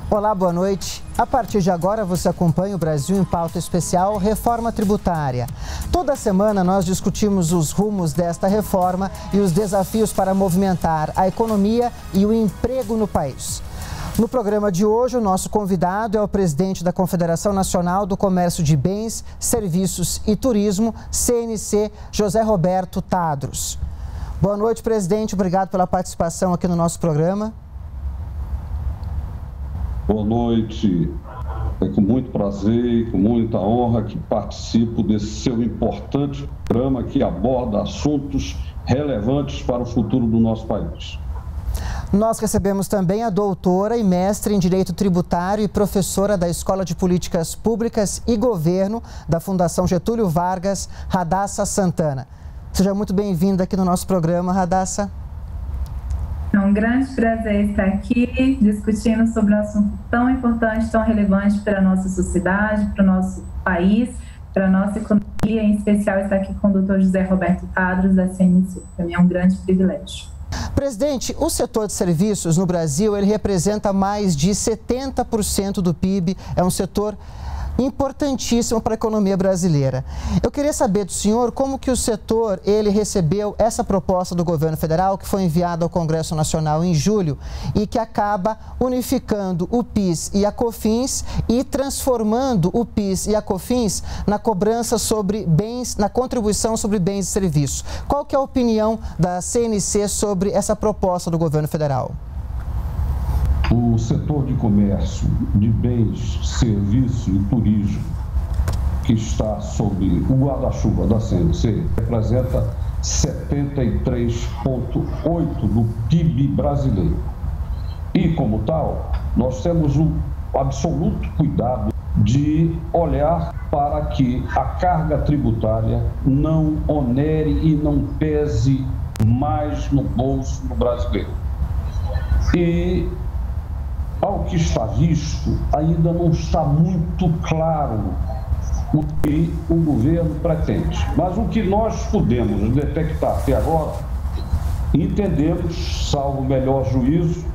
Olá, boa noite. A partir de agora você acompanha o Brasil em Pauta Especial Reforma Tributária. Toda semana nós discutimos os rumos desta reforma e os desafios para movimentar a economia e o emprego no país. No programa de hoje, o nosso convidado é o presidente da Confederação Nacional do Comércio de Bens, Serviços e Turismo, CNC, José Roberto Tadros. Boa noite, presidente. Obrigado pela participação aqui no nosso programa. Boa noite. É com muito prazer e com muita honra que participo desse seu importante programa que aborda assuntos relevantes para o futuro do nosso país. Nós recebemos também a doutora e mestre em Direito Tributário e professora da Escola de Políticas Públicas e Governo da Fundação Getúlio Vargas, Radassa Santana. Seja muito bem-vinda aqui no nosso programa, Radassa. É um grande prazer estar aqui discutindo sobre um assunto tão importante, tão relevante para a nossa sociedade, para o nosso país, para a nossa economia, em especial estar aqui com o Dr. José Roberto Tadros, da CNC. Para mim é um grande privilégio. Presidente, o setor de serviços no Brasil, ele representa mais de 70% do PIB, é um setor importantíssimo para a economia brasileira. Eu queria saber do senhor como que o setor ele recebeu essa proposta do governo federal que foi enviada ao Congresso Nacional em julho e que acaba unificando o PIS e a COFINS e transformando o PIS e a COFINS na cobrança sobre bens, na contribuição sobre bens e serviços. Qual que é a opinião da CNC sobre essa proposta do governo federal? O setor de comércio, de bens, serviços e turismo, que está sob o guarda-chuva da CNC, representa 73,8% do PIB brasileiro. E, como tal, nós temos um absoluto cuidado de olhar para que a carga tributária não onere e não pese mais no bolso do brasileiro. E ao que está visto, ainda não está muito claro o que o governo pretende. Mas o que nós podemos detectar até agora, entendemos, salvo o melhor juízo,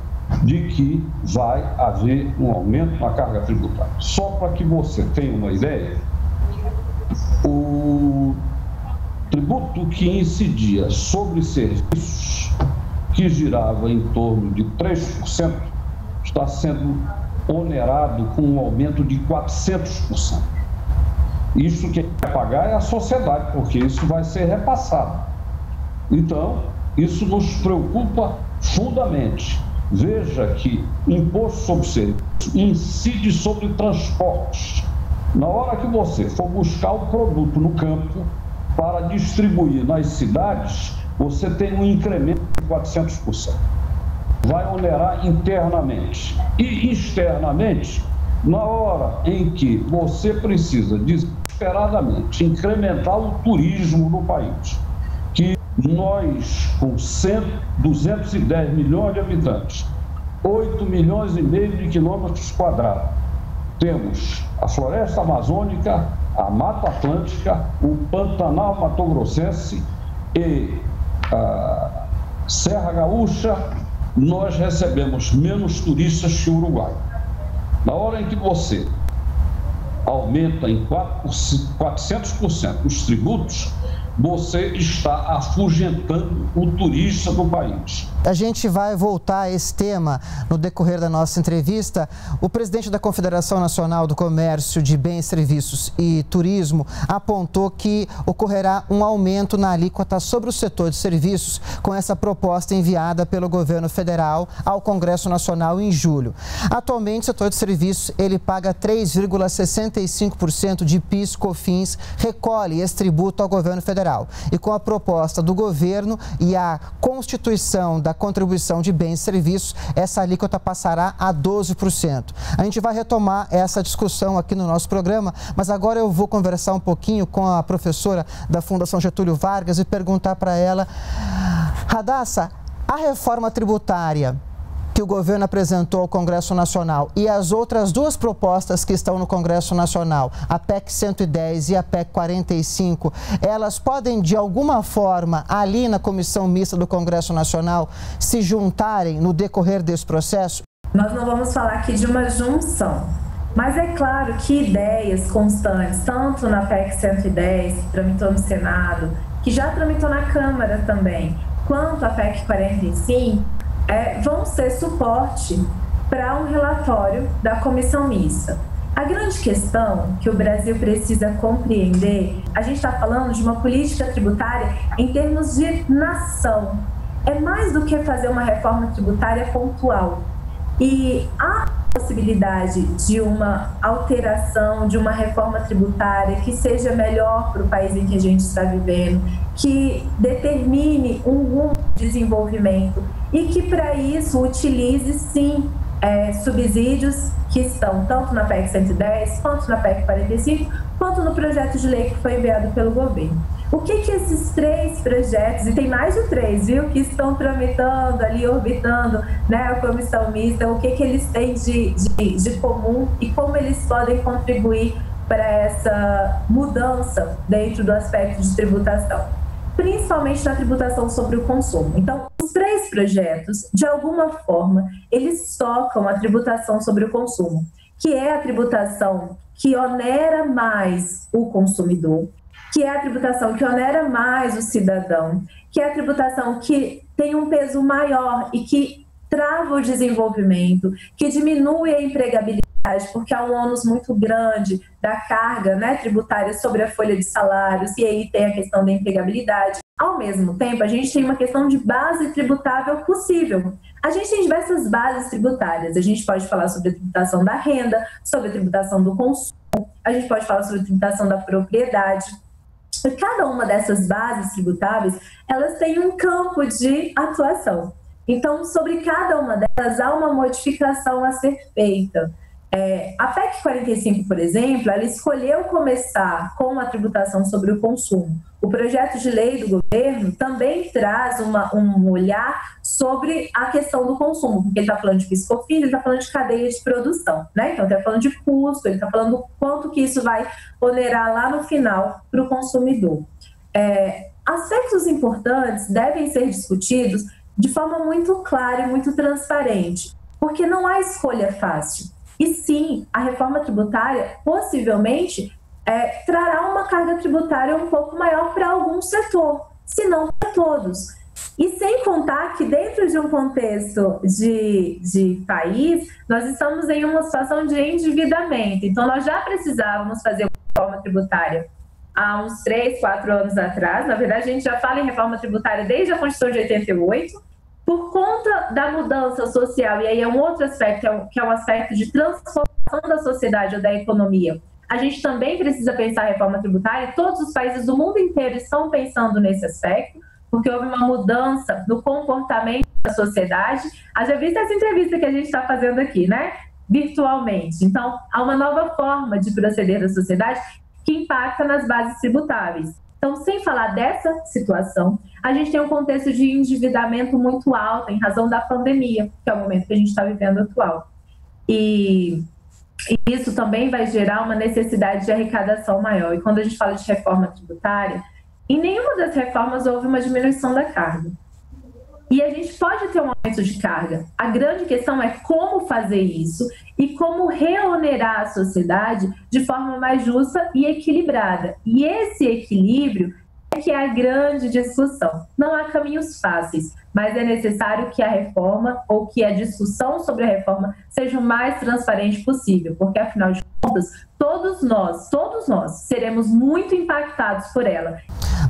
de que vai haver um aumento na carga tributária. Só para que você tenha uma ideia, o tributo que incidia sobre serviços, que girava em torno de 3%, está sendo onerado com um aumento de 400%. Isso quem vai pagar é a sociedade, porque isso vai ser repassado. Então, isso nos preocupa fundamente. Veja que imposto sobre serviço incide sobre transportes. Na hora que você for buscar o produto no campo para distribuir nas cidades, você tem um incremento de 400%. Vai onerar internamente e externamente, na hora em que você precisa desesperadamente incrementar o turismo no país, que nós, com 210 milhões de habitantes, 8 milhões e meio de quilômetros quadrados, temos a floresta amazônica, a Mata Atlântica, o Pantanal Mato-Grossense e a Serra Gaúcha, nós recebemos menos turistas que o Uruguai. Na hora em que você aumenta em 400% os tributos, você está afugentando o turista do país. A gente vai voltar a esse tema no decorrer da nossa entrevista. O presidente da Confederação Nacional do Comércio de Bens, Serviços e Turismo apontou que ocorrerá um aumento na alíquota sobre o setor de serviços com essa proposta enviada pelo governo federal ao Congresso Nacional em julho. Atualmente, o setor de serviços ele paga 3,65% de PIS, COFINS, recolhe esse tributo ao governo federal. E com a proposta do governo e a constituição da contribuição de bens e serviços, essa alíquota passará a 12%. A gente vai retomar essa discussão aqui no nosso programa, mas agora eu vou conversar um pouquinho com a professora da Fundação Getúlio Vargas e perguntar para ela, Radassa, a reforma tributária que que o governo apresentou ao Congresso Nacional e as outras duas propostas que estão no Congresso Nacional, a PEC 110 e a PEC 45, elas podem, de alguma forma, ali na Comissão Mista do Congresso Nacional, se juntarem no decorrer desse processo? Nós não vamos falar aqui de uma junção, mas é claro que ideias constantes, tanto na PEC 110, que tramitou no Senado, que já tramitou na Câmara também, quanto a PEC 45, vão ser suporte para um relatório da Comissão Mista. A grande questão que o Brasil precisa compreender, a gente está falando de uma política tributária em termos de nação. É mais do que fazer uma reforma tributária pontual. E há possibilidade de uma alteração, de uma reforma tributária que seja melhor para o país em que a gente está vivendo, que determine um rumo de desenvolvimento e que, para isso, utilize, sim, subsídios que estão tanto na PEC 110, quanto na PEC 45, quanto no projeto de lei que foi enviado pelo governo. O que esses três projetos, e tem mais de 3, viu, que estão tramitando ali, orbitando, né, a Comissão Mista, o que eles têm de comum e como eles podem contribuir para essa mudança dentro do aspecto de tributação, principalmente na tributação sobre o consumo. Então, os 3 projetos, de alguma forma, eles tocam a tributação sobre o consumo, que é a tributação que onera mais o consumidor, que é a tributação que onera mais o cidadão, que é a tributação que tem um peso maior e que trava o desenvolvimento, que diminui a empregabilidade, porque há um ônus muito grande da carga, né, tributária sobre a folha de salários, e aí tem a questão da empregabilidade. Ao mesmo tempo, a gente tem uma questão de base tributável possível. A gente tem diversas bases tributárias. A gente pode falar sobre a tributação da renda, sobre a tributação do consumo, a gente pode falar sobre a tributação da propriedade. E cada uma dessas bases tributáveis, elas têm um campo de atuação. Então, sobre cada uma delas, há uma modificação a ser feita. A PEC 45, por exemplo, ela escolheu começar com a tributação sobre o consumo. O projeto de lei do governo também traz um olhar sobre a questão do consumo, porque ele está falando de PIS/COFINS, ele está falando de cadeia de produção, né? Então, ele está falando de custo, ele está falando do quanto que isso vai onerar lá no final para o consumidor. Aspectos importantes devem ser discutidos de forma muito clara e muito transparente, porque não há escolha fácil. E sim, a reforma tributária possivelmente trará uma carga tributária um pouco maior para algum setor, se não para todos. E sem contar que dentro de um contexto de país, nós estamos em uma situação de endividamento. Então, nós já precisávamos fazer uma reforma tributária há uns 3, 4 anos atrás. Na verdade, a gente já fala em reforma tributária desde a Constituição de 88, por conta da mudança social, e aí é um outro aspecto, que é um aspecto de transformação da sociedade ou da economia. A gente também precisa pensar a reforma tributária, e todos os países do mundo inteiro estão pensando nesse aspecto, porque houve uma mudança no comportamento da sociedade. Haja vista essa entrevista que a gente está fazendo aqui, né? Virtualmente. Então, há uma nova forma de proceder da sociedade que impacta nas bases tributáveis. Então, sem falar dessa situação, a gente tem um contexto de endividamento muito alto em razão da pandemia, que é o momento que a gente está vivendo atual. E isso também vai gerar uma necessidade de arrecadação maior. E quando a gente fala de reforma tributária, em nenhuma das reformas houve uma diminuição da carga. E a gente pode ter um aumento de carga. A grande questão é como fazer isso e como reonerar a sociedade de forma mais justa e equilibrada. E esse equilíbrio é que é a grande discussão. Não há caminhos fáceis, mas é necessário que a reforma ou que a discussão sobre a reforma seja o mais transparente possível, porque, afinal de contas, todos nós seremos muito impactados por ela.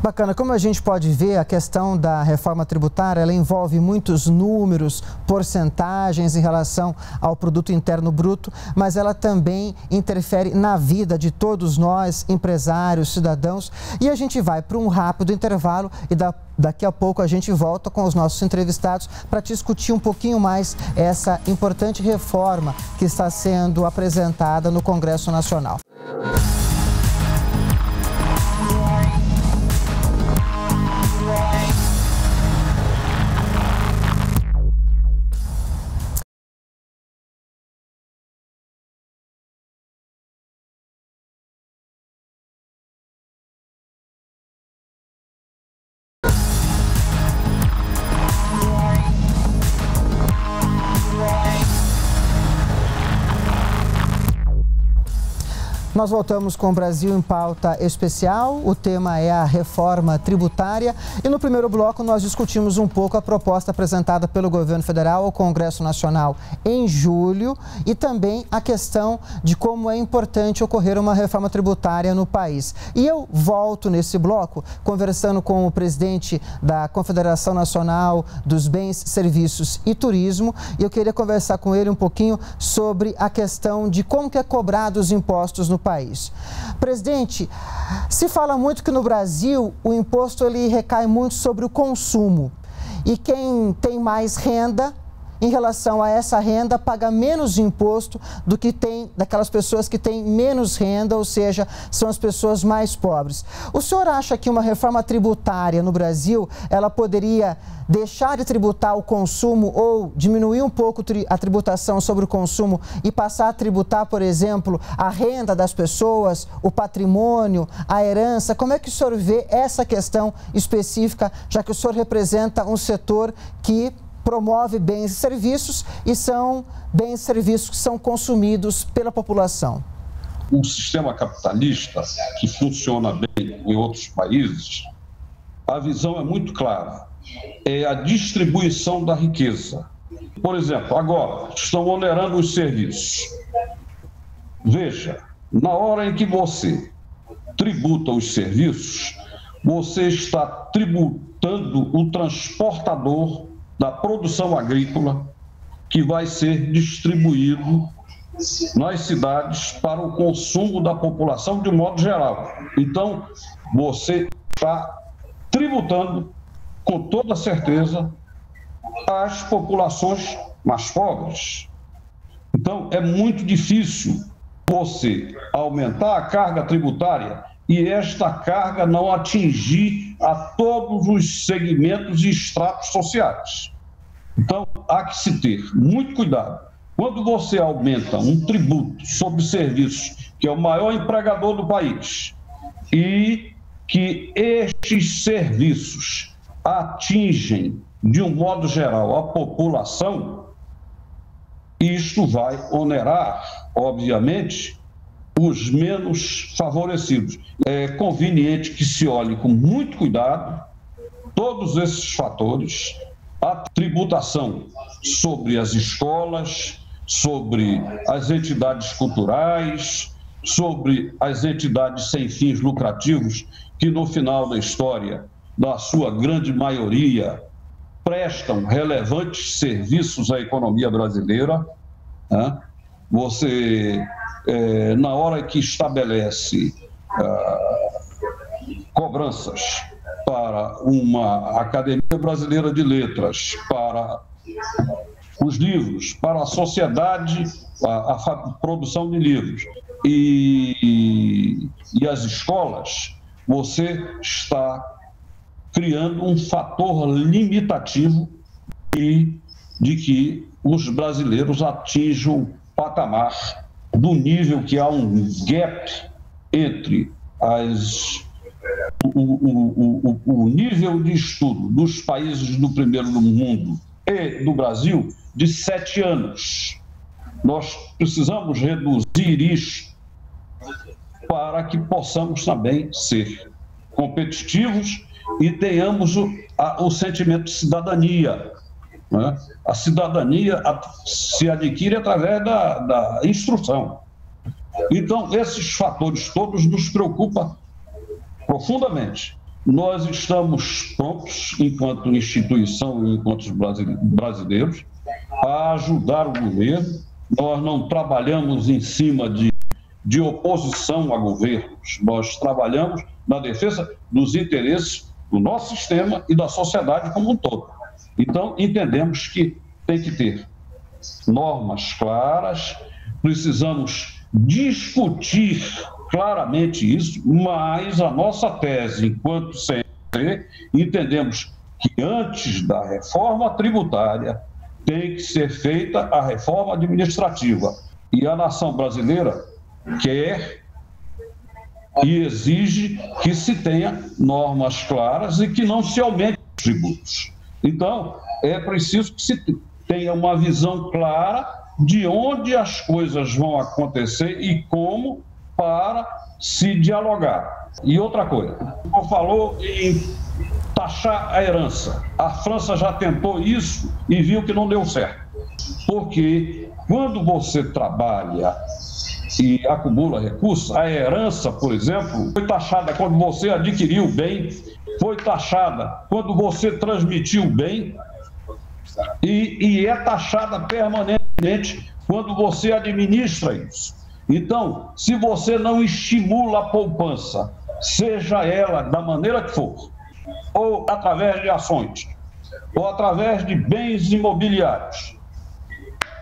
Bacana. Como a gente pode ver, a questão da reforma tributária, ela envolve muitos números, porcentagens em relação ao produto interno bruto, mas ela também interfere na vida de todos nós, empresários, cidadãos. E a gente vai para um rápido intervalo e daqui a pouco a gente volta com os nossos entrevistados para discutir um pouquinho mais essa importante reforma que está sendo apresentada no Congresso Nacional. Nós voltamos com o Brasil em Pauta Especial. O tema é a reforma tributária. E no primeiro bloco nós discutimos um pouco a proposta apresentada pelo governo federal ao Congresso Nacional em julho e também a questão de como é importante ocorrer uma reforma tributária no país. E eu volto nesse bloco conversando com o presidente da Confederação Nacional dos Bens, Serviços e Turismo. E eu queria conversar com ele um pouquinho sobre a questão de como que é cobrado os impostos no país. Presidente, se fala muito que no Brasil o imposto ele recai muito sobre o consumo e quem tem mais renda, em relação a essa renda, paga menos imposto do que tem daquelas pessoas que têm menos renda, ou seja, são as pessoas mais pobres. O senhor acha que uma reforma tributária no Brasil, ela poderia deixar de tributar o consumo ou diminuir um pouco a tributação sobre o consumo e passar a tributar, por exemplo, a renda das pessoas, o patrimônio, a herança? Como é que o senhor vê essa questão específica, já que o senhor representa um setor que promove bens e serviços e são bens e serviços que são consumidos pela população? O sistema capitalista, que funciona bem em outros países, a visão é muito clara. É a distribuição da riqueza. Por exemplo, agora estão onerando os serviços. Veja, na hora em que você tributa os serviços, você está tributando o transportador da produção agrícola que vai ser distribuído nas cidades para o consumo da população de um modo geral. Então, você está tributando, com toda certeza, as populações mais pobres. Então, é muito difícil você aumentar a carga tributária e esta carga não atingir a todos os segmentos e estratos sociais. Então, há que se ter muito cuidado. Quando você aumenta um tributo sobre serviços, que é o maior empregador do país, e que estes serviços atingem, de um modo geral, a população, isto vai onerar, obviamente, os menos favorecidos. É conveniente que se olhe com muito cuidado todos esses fatores, a tributação sobre as escolas, sobre as entidades culturais, sobre as entidades sem fins lucrativos, que no final da história, na sua grande maioria, prestam relevantes serviços à economia brasileira, né? Você, na hora que estabelece cobranças para uma Academia Brasileira de Letras, para os livros, para a sociedade, a produção de livros e as escolas, você está criando um fator limitativo de que os brasileiros atinjam o patamar do nível que há um gap entre o nível de estudo dos países do primeiro mundo e do Brasil de 7 anos. Nós precisamos reduzir isso para que possamos também ser competitivos e tenhamos o sentimento de cidadania, né? A cidadania se adquire através da instrução. Então, esses fatores todos nos preocupam profundamente. Nós estamos prontos, enquanto instituição e enquanto brasileiros, a ajudar o governo. Nós não trabalhamos em cima de oposição a governos. Nós trabalhamos na defesa dos interesses do nosso sistema e da sociedade como um todo. Então, entendemos que tem que ter normas claras, precisamos discutir claramente isso, mas a nossa tese, enquanto CNT, entendemos que antes da reforma tributária tem que ser feita a reforma administrativa. E a nação brasileira quer e exige que se tenha normas claras e que não se aumente os tributos. Então, é preciso que se tenha uma visão clara de onde as coisas vão acontecer e como, para se dialogar. E outra coisa, o falou em taxar a herança. A França já tentou isso e viu que não deu certo. Porque quando você trabalha e acumula recursos, a herança, por exemplo, foi taxada quando você adquiriu o bem, foi taxada quando você transmitiu o bem e é taxada permanentemente quando você administra isso. Então, se você não estimula a poupança, seja ela da maneira que for, ou através de ações, ou através de bens imobiliários,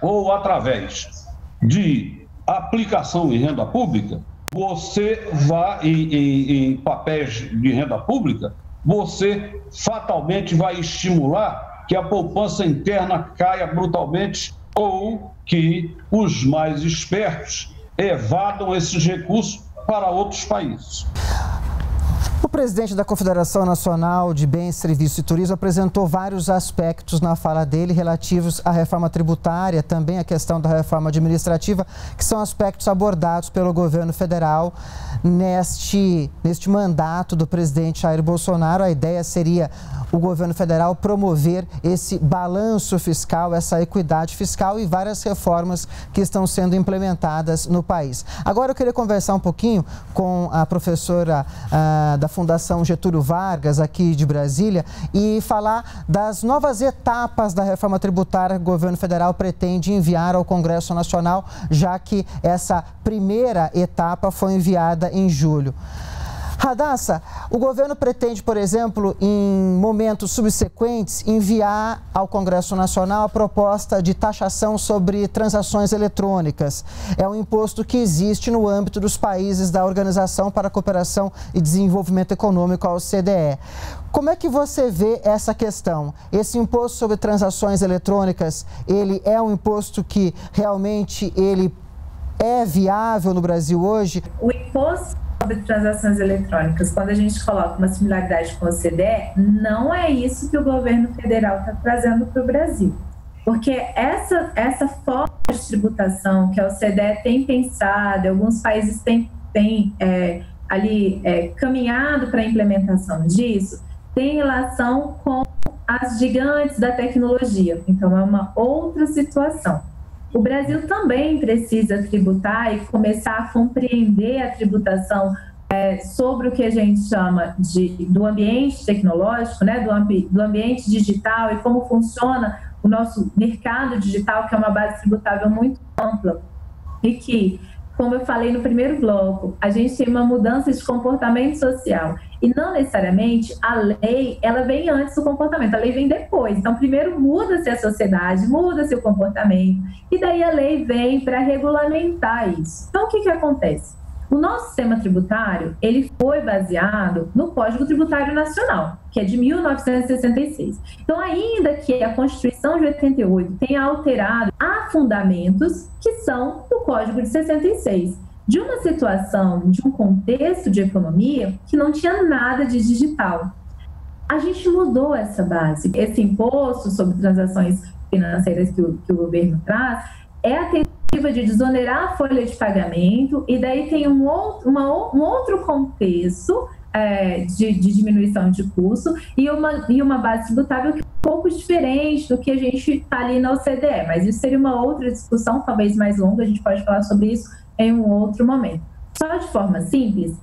ou através de aplicação em renda pública, você vai em papéis de renda pública, você fatalmente vai estimular que a poupança interna caia brutalmente ou que os mais espertos evadam esses recursos para outros países. O presidente da Confederação Nacional de Bens, Serviços e Turismo apresentou vários aspectos na fala dele relativos à reforma tributária, também a questão da reforma administrativa, que são aspectos abordados pelo governo federal neste mandato do presidente Jair Bolsonaro. A ideia seria o governo federal promover esse balanço fiscal, essa equidade fiscal e várias reformas que estão sendo implementadas no país. Agora eu queria conversar um pouquinho com a professora da Fundação Getúlio Vargas, aqui de Brasília, e falar das novas etapas da reforma tributária que o governo federal pretende enviar ao Congresso Nacional, já que essa primeira etapa foi enviada em julho. Radassa, o governo pretende, por exemplo, em momentos subsequentes, enviar ao Congresso Nacional a proposta de taxação sobre transações eletrônicas. É um imposto que existe no âmbito dos países da Organização para a Cooperação e Desenvolvimento Econômico, a OCDE. Como é que você vê essa questão? Esse imposto sobre transações eletrônicas, ele é um imposto que realmente ele é viável no Brasil hoje? O imposto sobre transações eletrônicas, quando a gente coloca uma similaridade com a OCDE, não é isso que o governo federal está trazendo para o Brasil. Porque essa forma de tributação que a OCDE tem pensado, alguns países têm caminhado para a implementação disso, tem relação com as gigantes da tecnologia. Então, é uma outra situação. O Brasil também precisa tributar e começar a compreender a tributação sobre o que a gente chama do ambiente tecnológico, né, do ambiente digital e como funciona o nosso mercado digital, que é uma base tributável muito ampla e que, como eu falei no primeiro bloco, a gente tem uma mudança de comportamento social e não necessariamente a lei, ela vem antes do comportamento, a lei vem depois. Então, primeiro muda-se a sociedade, muda-se o comportamento e daí a lei vem para regulamentar isso. Então, o que acontece? O nosso sistema tributário, ele foi baseado no Código Tributário Nacional, que é de 1966. Então, ainda que a Constituição de 88 tenha alterado, há fundamentos que são do Código de 66. De uma situação, de um contexto de economia que não tinha nada de digital. A gente mudou essa base. Esse imposto sobre transações financeiras que o governo traz é a tentativa de desonerar a folha de pagamento e daí tem um outro contexto de diminuição de custo e uma base tributável que é um pouco diferente do que a gente está ali na OCDE. Mas isso seria uma outra discussão, talvez mais longa, a gente pode falar sobre isso em um outro momento. Só de forma simples,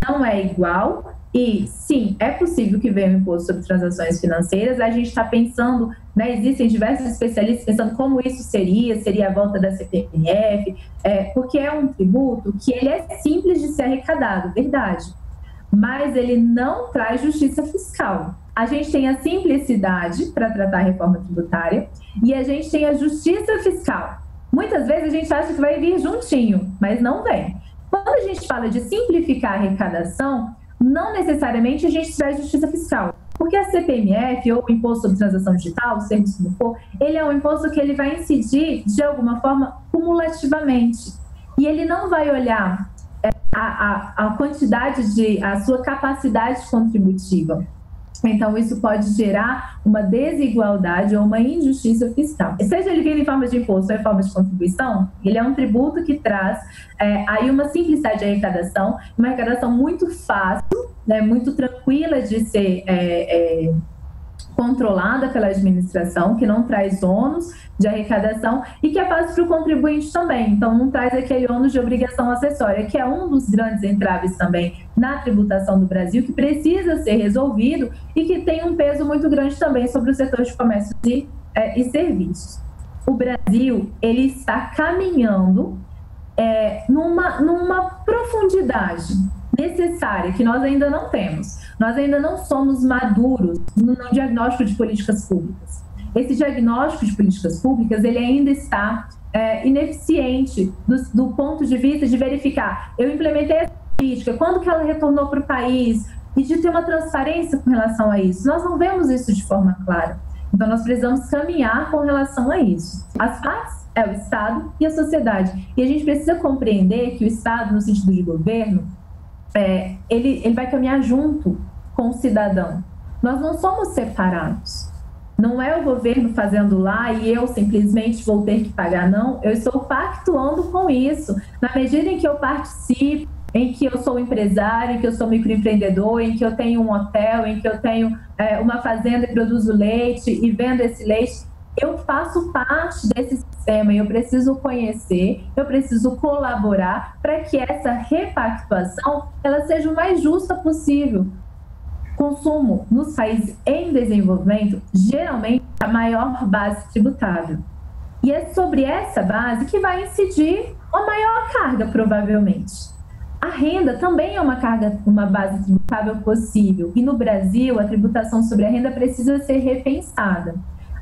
não é igual e, sim, é possível que venha um imposto sobre transações financeiras. A gente está pensando, né, existem diversos especialistas pensando como isso seria a volta da CPMF, porque é um tributo que ele é simples de ser arrecadado, verdade, mas ele não traz justiça fiscal. A gente tem a simplicidade para tratar a reforma tributária e a gente tem a justiça fiscal. Muitas vezes a gente acha que vai vir juntinho, mas não vem. Quando a gente fala de simplificar a arrecadação, não necessariamente a gente traz justiça fiscal. Porque a CPMF, ou o Imposto sobre Transação Digital, seja como for, ele é um imposto que ele vai incidir, de alguma forma, cumulativamente. E ele não vai olhar a quantidade a sua capacidade contributiva. Então, isso pode gerar uma desigualdade ou uma injustiça fiscal. Seja ele vindo em forma de imposto ou em forma de contribuição, ele é um tributo que traz aí uma simplicidade de arrecadação, uma arrecadação muito fácil, né, muito tranquila de ser controlada pela administração, que não traz ônus de arrecadação e que é fácil para o contribuinte também. Então, não traz aquele ônus de obrigação acessória, que é um dos grandes entraves também na tributação do Brasil, que precisa ser resolvido e que tem um peso muito grande também sobre o setor de comércio e serviços. O Brasil, ele está caminhando numa profundidade necessária que nós ainda não temos. Nós ainda não somos maduros no diagnóstico de políticas públicas. Esse diagnóstico de políticas públicas, ele ainda está ineficiente do ponto de vista de verificar, eu implementei essa política, quando que ela retornou para o país, e de ter uma transparência com relação a isso. Nós não vemos isso de forma clara. Então, nós precisamos caminhar com relação a isso. As partes é o Estado e a sociedade. E a gente precisa compreender que o Estado, no sentido de governo, ele vai caminhar junto com o cidadão. Nós não somos separados. Não é o governo fazendo lá e eu simplesmente vou ter que pagar, não. Eu estou pactuando com isso. Na medida em que eu participo, em que eu sou empresário, em que eu sou microempreendedor, em que eu tenho um hotel, em que eu tenho uma fazenda e produzo leite e vendo esse leite, eu faço parte desse sistema e eu preciso conhecer, eu preciso colaborar para que essa repactuação ela seja o mais justa possível. Consumo nos países em desenvolvimento, geralmente, a maior base tributável. E é sobre essa base que vai incidir a maior carga, provavelmente. A renda também é uma base tributável possível. E no Brasil, a tributação sobre a renda precisa ser repensada.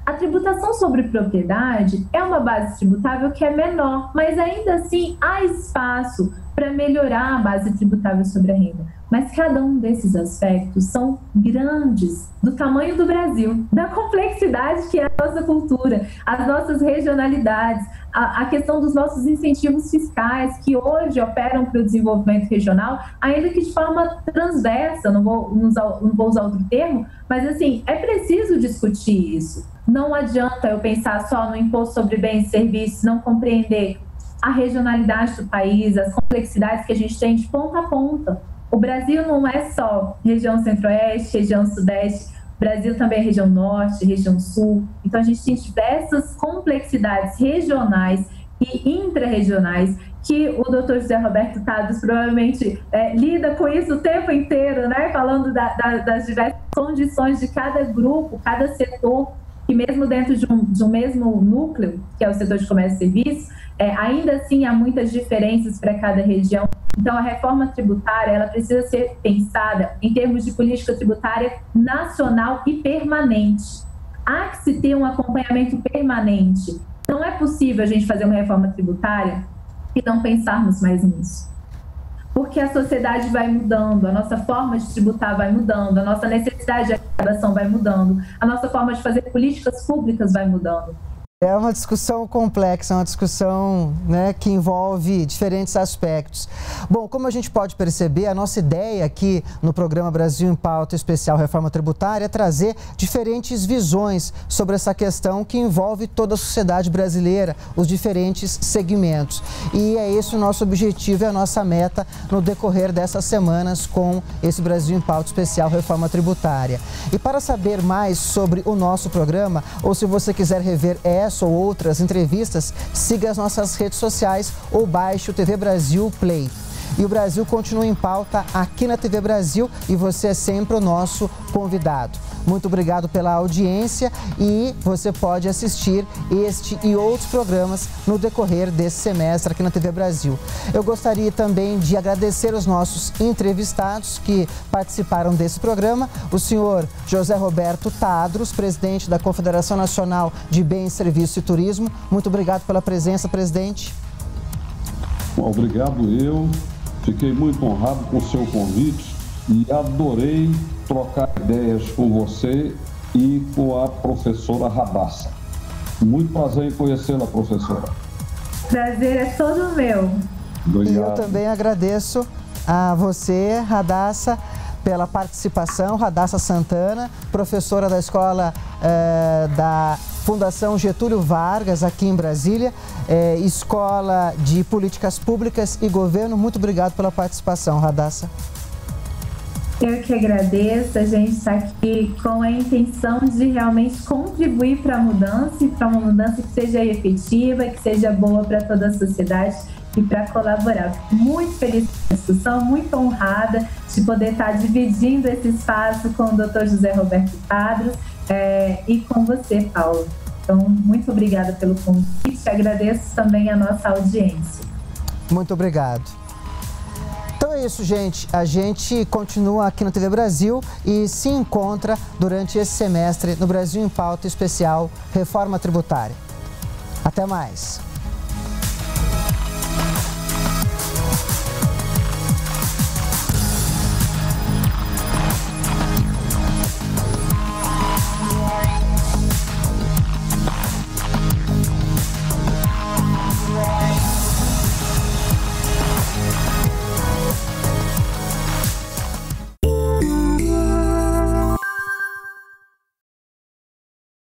A tributação sobre propriedade é uma base tributável que é menor, mas ainda assim há espaço para melhorar a base tributável sobre a renda. Mas cada um desses aspectos são grandes, do tamanho do Brasil, da complexidade que é a nossa cultura, as nossas regionalidades, a questão dos nossos incentivos fiscais, que hoje operam para o desenvolvimento regional, ainda que de forma transversa, não vou usar outro termo, mas assim, é preciso discutir isso. Não adianta eu pensar só no imposto sobre bens e serviços, não compreender a regionalidade do país, as complexidades que a gente tem de ponta a ponta. O Brasil não é só região centro-oeste, região sudeste, o Brasil também é região norte, região sul. Então, a gente tem diversas complexidades regionais e intra-regionais que o Dr. José Roberto Tadros provavelmente lida com isso o tempo inteiro, né? Falando das diversas condições de cada grupo, cada setor, que mesmo dentro de um mesmo núcleo, que é o setor de comércio e serviços, ainda assim há muitas diferenças para cada região. Então, a reforma tributária ela precisa ser pensada em termos de política tributária nacional e permanente. Há que se ter um acompanhamento permanente. Não é possível a gente fazer uma reforma tributária e não pensarmos mais nisso. Porque a sociedade vai mudando, a nossa forma de tributar vai mudando, a nossa necessidade de arrecadação vai mudando, a nossa forma de fazer políticas públicas vai mudando. É uma discussão complexa, uma discussão, né, que envolve diferentes aspectos. Bom, como a gente pode perceber, a nossa ideia aqui no programa Brasil em Pauta Especial Reforma Tributária é trazer diferentes visões sobre essa questão que envolve toda a sociedade brasileira, os diferentes segmentos. E é esse o nosso objetivo e a nossa meta no decorrer dessas semanas com esse Brasil em Pauta Especial Reforma Tributária. E para saber mais sobre o nosso programa, ou se você quiser rever essa ou outras entrevistas, siga as nossas redes sociais ou baixe o TV Brasil Play. E o Brasil continua em pauta aqui na TV Brasil e você é sempre o nosso convidado. Muito obrigado pela audiência e você pode assistir este e outros programas no decorrer desse semestre aqui na TV Brasil. Eu gostaria também de agradecer os nossos entrevistados que participaram desse programa. O senhor José Roberto Tadros, presidente da Confederação Nacional de Bens, Serviços e Turismo. Muito obrigado pela presença, presidente. Obrigado eu. Fiquei muito honrado com o seu convite e adorei trocar ideias com você e com a professora Radassa. Muito prazer em conhecê-la, professora. Prazer é todo meu. Obrigado. E eu também agradeço a você, Radassa, pela participação, Radassa Santana, professora da Escola da Fundação Getúlio Vargas, aqui em Brasília, Escola de Políticas Públicas e Governo. Muito obrigado pela participação, Radassa. Eu que agradeço. A gente está aqui com a intenção de realmente contribuir para a mudança e para uma mudança que seja efetiva, que seja boa para toda a sociedade e para colaborar. Muito feliz com a discussão, muito honrada de poder estar dividindo esse espaço com o Dr. José Roberto Quadros e com você, Paulo. Então, muito obrigada pelo convite. Agradeço também a nossa audiência. Muito obrigado. Então é isso, gente. A gente continua aqui no TV Brasil e se encontra durante esse semestre no Brasil em Pauta especial Reforma Tributária. Até mais.